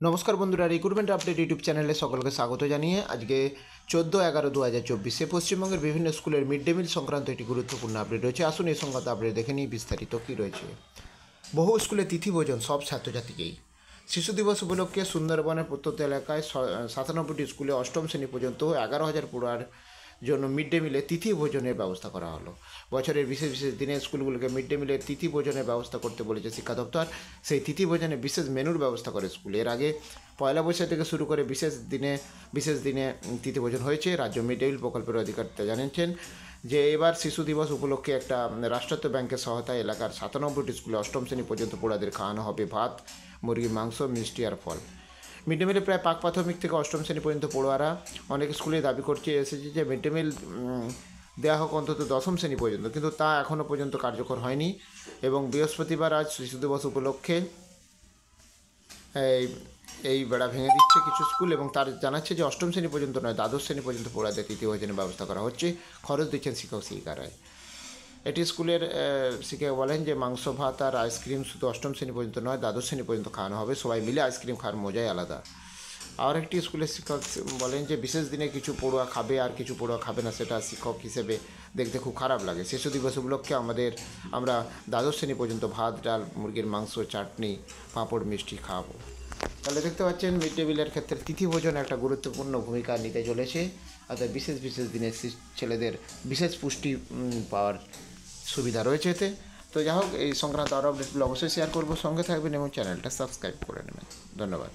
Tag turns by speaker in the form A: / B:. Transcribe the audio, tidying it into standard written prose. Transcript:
A: নমস্কার বন্ধুরা, recruitment update YouTube চ্যানেলে সকলকে স্বাগত জানিয়ে আজকে 14/11/2024 পশ্চিমবঙ্গের বিভিন্ন স্কুলের মিড ডে মিল সংক্রান্ত একটি গুরুত্বপূর্ণ আপডেট রয়েছে। আসুন এই সংক্রান্ত আপডেট দেখে নিই বিস্তারিত কী রয়েছে। বহু স্কুলে তিথি ভোজন সব ছাত্রছাত্রীকেই। শিশু দিবস উপলক্ষে সুন্দরবনের প্রত্যন্ত এলাকায় 97টি স্কুলে অষ্টম শ্রেণী পর্যন্ত 11,000 পড়ুয়ার জন্য মিড ডে মিলে তিথি ভোজনের ব্যবস্থা করা হলো। বছরের বিশেষ বিশেষ দিনে স্কুলগুলোকে মিড ডে মিলের তিথি ভোজনের ব্যবস্থা করতে বলেছে শিক্ষা দপ্তর। সেই তিথি ভোজনে বিশেষ মেনুর ব্যবস্থা করে স্কুল। এর আগে পয়লা বৈশাখ থেকে শুরু করে বিশেষ দিনে তিথি ভোজন হয়েছে। রাজ্য মিড ডে মিল প্রকল্পের অধিকারিতা জানিয়েছেন যে এবার শিশু দিবস উপলক্ষে একটা রাষ্ট্রায়ত্ত ব্যাংকের সহায়তায় এলাকার 97টি স্কুলে অষ্টম শ্রেণী পর্যন্ত পড়ুয়াদের খাওয়ানো হবে ভাত, মুরগির মাংস, মিষ্টি আর ফল। মিড ডে মিলে প্রায় পাক প্রাথমিক থেকে অষ্টম শ্রেণী পর্যন্ত পড়ুয়ারা অনেক স্কুলে দাবি করছে এসেছে যে মিড ডে মিল দেওয়া হোক অন্তত দশম শ্রেণী পর্যন্ত, কিন্তু তা এখনও পর্যন্ত কার্যকর হয়নি। এবং বৃহস্পতিবার আজ শিশু দিবস উপলক্ষে এই বেড়া ভেঙে দিচ্ছে কিছু স্কুল, এবং তার জানাচ্ছে যে অষ্টম শ্রেণী পর্যন্ত নয়, দ্বাদশ শ্রেণী পর্যন্ত পড়ুয়াদের তৃতীয় ভোজনের ব্যবস্থা করা হচ্ছে। খরচ দিচ্ছেন শিক্ষক শিক্ষিকারায়। এটি স্কুলের শিক্ষক বলেন যে মাংস ভাত আর আইসক্রিম শুধু অষ্টম শ্রেণী পর্যন্ত নয়, দ্বাদশ শ্রেণী পর্যন্ত খাওয়ানো হবে। সবাই মিলে আইসক্রিম খাওয়ার মজাই আলাদা। আর একটি স্কুলের শিক্ষক বলেন যে বিশেষ দিনে কিছু পড়ুয়া খাবে আর কিছু পড়ুয়া খাবে না, সেটা শিক্ষক হিসেবে দেখতে খুব খারাপ লাগে। শিশু দিবস উপলক্ষে আমরা দ্বাদশ শ্রেণী পর্যন্ত ভাত, ডাল, মুরগির মাংস, চাটনি, পাঁপড়, মিষ্টি খাওয়াবো। তাহলে দেখতে পাচ্ছেন মিড ডে মিলের ক্ষেত্রে তিথি ভোজন একটা গুরুত্বপূর্ণ ভূমিকা নিতে চলেছে। অর্থাৎ বিশেষ দিনে ছেলেদের বিশেষ পুষ্টি পাওয়ার সুবিধা রয়েছে এতে। তো যাই হোক, এই সংক্রান্ত আরও আপডেটগুলো অবশ্যই শেয়ার করবো। সঙ্গে থাকবেন এবং চ্যানেলটা সাবস্ক্রাইব করে নেবেন। ধন্যবাদ।